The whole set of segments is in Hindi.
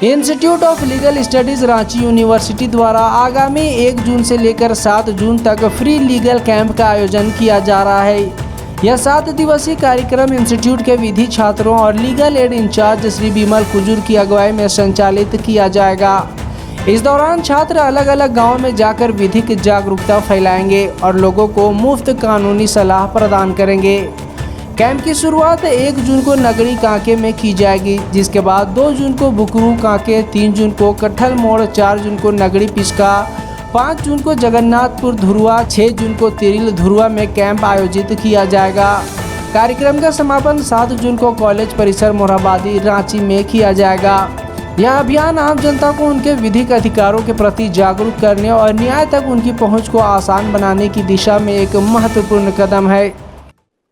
Institute of legal studies Ranchi university द्वारा आगामी 1 जून से लेकर 7 जून तक फ्री लीगल कैंप का आयोजन किया जा रहा है। यह 7 दिवसीय कार्यक्रम इंस्टीट्यूट के विधि छात्रों और लीगल एड इंचार्ज श्री विमल कुजूर की अगुवाई में संचालित किया जाएगा। इस दौरान छात्र अलग अलग गाँव में जाकर विधिक जागरूकता फैलाएंगे और लोगों को मुफ्त कानूनी सलाह प्रदान करेंगे। कैंप की शुरुआत 1 जून को नगरी कांके में की जाएगी, जिसके बाद 2 जून को बुकरू कांके, 3 जून को कट्ठल मोड़, 4 जून को नगरी पिस्का, 5 जून को जगन्नाथपुर धुरुआ, 6 जून को तिरिल धुरुआ में कैंप आयोजित किया जाएगा। कार्यक्रम का समापन 7 जून को कॉलेज परिसर मोरहाबादी रांची में किया जाएगा। यह अभियान आम जनता को उनके विधिक अधिकारों के प्रति जागरूक करने और न्याय तक उनकी पहुंच को आसान बनाने की दिशा में एक महत्वपूर्ण कदम है।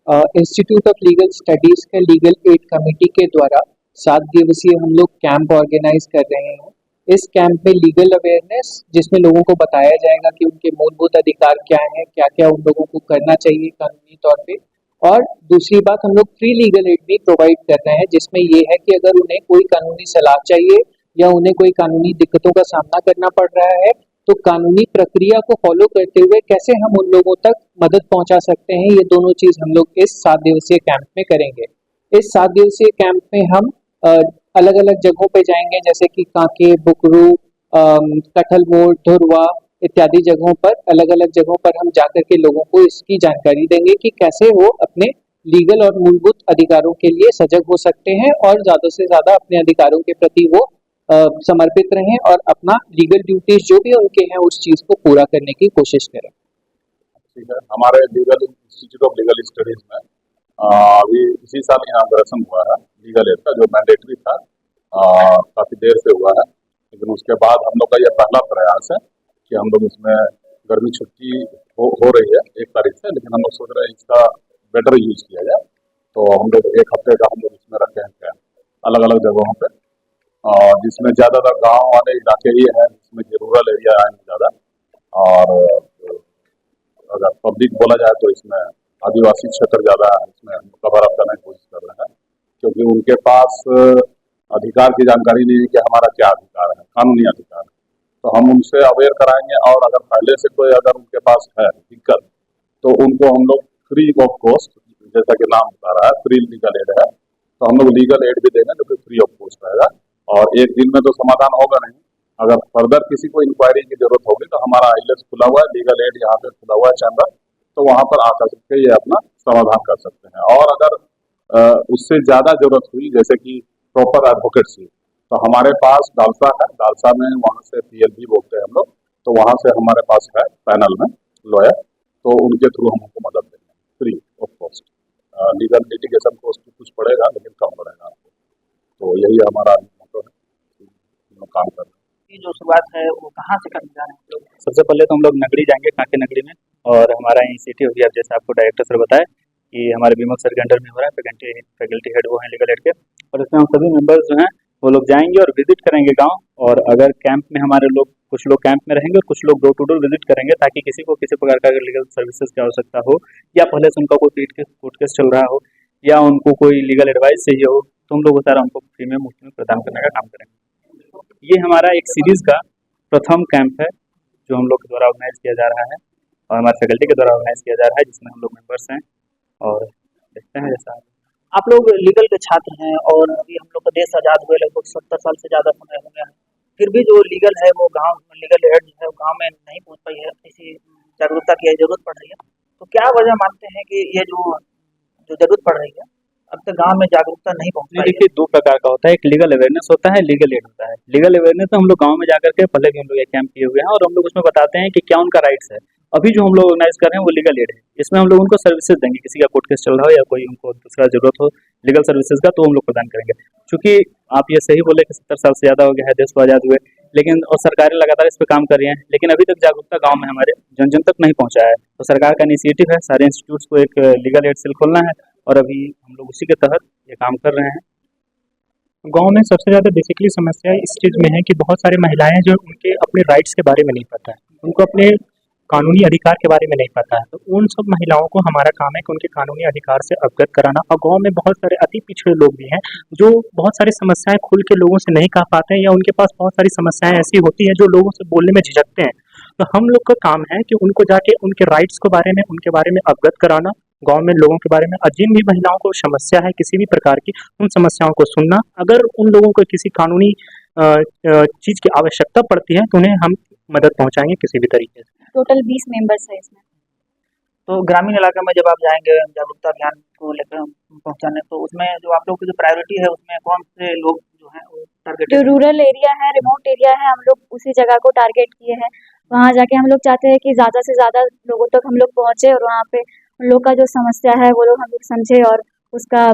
इंस्टीट्यूट ऑफ लीगल स्टडीज के लीगल एड कमेटी के द्वारा 7 दिवसीय हम लोग कैंप ऑर्गेनाइज कर रहे हैं। इस कैंप में लीगल अवेयरनेस, जिसमें लोगों को बताया जाएगा कि उनके मूलभूत अधिकार क्या हैं, क्या क्या उन लोगों को करना चाहिए कानूनी तौर पे। और दूसरी बात, हम लोग फ्री लीगल एड भी प्रोवाइड कर रहे हैं, जिसमें ये है कि अगर उन्हें कोई कानूनी सलाह चाहिए या उन्हें कोई कानूनी दिक्कतों का सामना करना पड़ रहा है, तो कानूनी प्रक्रिया को फॉलो करते हुए कैसे हम उन लोगों तक मदद पहुंचा सकते हैं, ये दोनों चीज हम लोग इस 7 दिवसीय कैंप में करेंगे। इस 7 दिवसीय कैंप में हम अलग अलग जगहों पे जाएंगे, जैसे कि कांके, बुकरू, कट्ठल मोड़, धुरुआ इत्यादि जगहों पर, अलग अलग जगहों पर हम जाकर के लोगों को इसकी जानकारी देंगे कि कैसे वो अपने लीगल और मूलभूत अधिकारों के लिए सजग हो सकते हैं और ज्यादा से ज्यादा अपने अधिकारों के प्रति वो समर्पित रहें और अपना लीगल ड्यूटीज जो भी उनके हैं उस चीज को पूरा करने की कोशिश करें। ठीक है, हमारे legal institute of legal studies में अभी इसी साल इनाग्रेशन हुआ है लीगल एड का, जो मैंडेटरी था, काफी देर से हुआ है, लेकिन उसके बाद हम लोग का यह पहला प्रयास है कि हम लोग इसमें गर्मी छुट्टी हो रही है 1 तारीख से, लेकिन हम लोग सोच रहे हैं इसका बेटर यूज किया जाए। तो हम लोग 1 हफ्ते का हम लोग इसमें रखे हैं अलग अलग जगहों पे, जिसमें ज़्यादातर गांव वाले इलाके ही हैं, जिसमें कि रूरल एरिया है ज़्यादा। और अगर पब्लिक बोला जाए तो इसमें आदिवासी क्षेत्र ज़्यादा है, इसमें हम कवर अप करने की कोशिश कर रहे हैं, क्योंकि उनके पास अधिकार की जानकारी नहीं है कि हमारा क्या अधिकार है, कानूनी अधिकार है। तो हम उनसे अवेयर कराएंगे, और अगर पहले से कोई अगर उनके पास है दिक्कत, तो उनको हम लोग फ्री ऑफ कॉस्ट, जैसा कि नाम बता रहा है फ्री लीगल एड है, तो हम लोग लीगल एड भी देंगे जो कि फ्री ऑफ कॉस्ट रहेगा। और 1 दिन में तो समाधान होगा नहीं, अगर फर्दर किसी को इंक्वायरी की जरूरत होगी तो हमारा आईलेस खुला हुआ है, लीगल एड यहाँ पे खुला हुआ है चैम्बर, तो वहाँ पर आ करके ये अपना समाधान कर सकते हैं। और अगर उससे ज़्यादा जरूरत हुई, जैसे कि प्रॉपर एडवोकेट्सी, तो हमारे पास डालसा है, डालसा में वहाँ से PLB बोलते हैं हम लोग, तो वहाँ से हमारे पास है पैनल में लॉयर, तो उनके थ्रू हम उनको मदद देंगे free of cost. Legal litigation cost कुछ पड़ेगा, लेकिन कम पड़ेगा आपको। तो यही हमारा मोटो है, काम कर रहे हैं। की जो शुरुआत है वो कहाँ से करने जा रहे हैं लोग? सबसे पहले तो हम लोग नगरी जाएंगे, कांके नगरी में, और हमारा इनिशिएटिव भी अब जैसे आपको डायरेक्टर सर बताए कि हमारे विमल सर के अंडर में हो रहा है, फैकल्टी हेड वो हैं लीगल एड के, और इसमें हम सभी मेंबर्स जो हैं वो लोग जाएंगे और विजिट करेंगे गांव। और अगर कैंप में हमारे लोग, कुछ लोग कैंप में रहेंगे और कुछ लोग डोर टू डोर विजिट करेंगे, ताकि किसी को किसी प्रकार का अगर लीगल सर्विसेज की आवश्यकता हो, या पहले से उनका कोई कोर्ट केस चल रहा हो, या उनको कोई लीगल एडवाइस चाहिए हो, तो हम लोग वो सारा उनको फ्री में मुफ्त में प्रदान करने का काम करेंगे। ये हमारा एक सीरीज का प्रथम कैंप है जो हम लोग के द्वारा ऑर्गेनाइज किया जा रहा है और हमारे फैकल्टी के द्वारा ऑर्गेनाइज किया जा रहा है, जिसमें हम लोग मेंबर्स हैं और देखते हैं जैसा। आप लोग लीगल के छात्र हैं और अभी हम लोग का देश आज़ाद हुए लगभग 70 साल से ज़्यादा समय हो गया है, फिर भी जो लीगल है वो गांव लीगल एड जो है गांव में नहीं पहुंच पाई है, इसी जागरूकता की जरूरत पड़ रही है। तो क्या वजह मानते हैं कि ये जो जरूरत पड़ रही है, अब तक गांव में जागरूकता नहीं पहुंच पाई है? देखिए, 2 प्रकार का होता है, एक लीगल अवेयरनेस होता है, लीगल एड होता है। लीगल अवेयरनेस तो हम लोग गांव में जाकर के पहले भी हम लोग एक कैंप किए हुए हैं, और हम लोग उसमें बताते हैं कि क्या उनका राइट्स है। अभी जो हम लोग ऑर्गेनाइज कर रहे हैं वो लीगल एड है, इसमें हम लोग उनको सर्विसेज देंगे, किसी का कोर्ट केस चल रहा हो या कोई उनको दूसरा जरूरत हो लीगल सर्विसेज का, तो हम लोग प्रदान करेंगे। चूंकि आप ये सही बोले कि 70 साल से ज़्यादा हो गया है देश को आज़ाद हुए, लेकिन और सरकारें लगातार इस पर काम कर रही हैं, लेकिन अभी तक जागरूकता गांव में हमारे जन जन तक नहीं पहुंचा है। तो सरकार का इनिशिएटिव है सारे इंस्टीट्यूट्स को एक लीगल एड सेल खोलना है, और अभी हम लोग उसी के तहत ये काम कर रहे हैं। गांव में सबसे ज़्यादा बेसिकली समस्या इस चीज़ में है कि बहुत सारी महिलाएं जो उनके अपने राइट्स के बारे में नहीं पता है, उनको अपने कानूनी अधिकार के बारे में नहीं पता है। तो उन सब महिलाओं को हमारा काम है कि उनके कानूनी अधिकार से अवगत कराना। और गांव में बहुत सारे अति पिछड़े लोग भी हैं जो बहुत सारी समस्याएं खुल के लोगों से नहीं कह पाते हैं, या उनके पास बहुत सारी समस्याएं ऐसी होती हैं जो लोगों से बोलने में झिझकते हैं। तो हम लोग का काम है कि उनको जाके उनके राइट्स के बारे में, उनके बारे में अवगत कराना, गांव में लोगों के बारे में, और जिन भी महिलाओं को समस्या है किसी भी प्रकार की, उन समस्याओं को सुनना। अगर उन लोगों को किसी कानूनी चीज़ की आवश्यकता पड़ती है तो उन्हें हम मदद पहुंचाएंगे किसी भी तरीके से। टोटल 20 मेंबर्स है इसमें। तो ग्रामीण इलाके में जब आप जाएंगे जागरूकता अभियान को लेकर पहुंचाने, तो उसमें जो आप लोगों की जो प्रायोरिटी है उसमें कौन से लोग जो हैं वो टारगेट? जो रूरल एरिया है, रिमोट एरिया है, हम लोग उसी जगह को टारगेट किए हैं। वहाँ जाके हम लोग चाहते हैं कि ज़्यादा से ज़्यादा लोगों तक हम लोग पहुँचे और वहाँ पे उन लोग का जो समस्या है वो लोग हम लोग समझे और उसका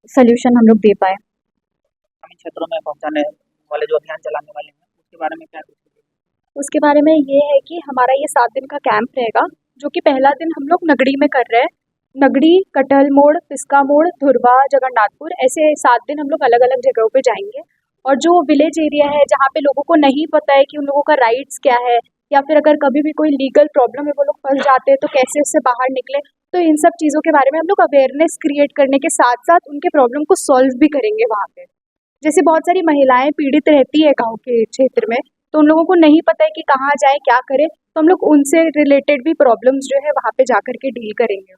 सल्यूशन हम लोग दे पाए। ग्रामीण क्षेत्रों में पहुंचाने वाले जो अभियान चलाने वाले हैं उसके बारे में क्या कुछ? उसके बारे में ये है कि हमारा ये 7 दिन का कैंप रहेगा, जो कि पहला दिन हम लोग नगड़ी में कर रहे हैं। नगड़ी, कटहल मोड़, पिस्का मोड़, धुरवा, जगन्नाथपुर, ऐसे 7 दिन हम लोग अलग अलग जगहों पे जाएंगे। और जो विलेज एरिया है जहाँ पे लोगों को नहीं पता है कि उन लोगों का राइट्स क्या है, या फिर अगर कभी भी कोई लीगल प्रॉब्लम है वो लोग फंस जाते हैं तो कैसे उससे बाहर निकले, तो इन सब चीज़ों के बारे में हम लोग अवेयरनेस क्रिएट करने के साथ साथ उनके प्रॉब्लम को सॉल्व भी करेंगे वहाँ पे। जैसे बहुत सारी महिलाएं पीड़ित रहती है गाँव के क्षेत्र में, तो उन लोगों को नहीं पता है कि कहाँ जाए, क्या करें, तो हम लोग उनसे रिलेटेड भी प्रॉब्लम्स जो है वहाँ पे जाकर के डील करेंगे।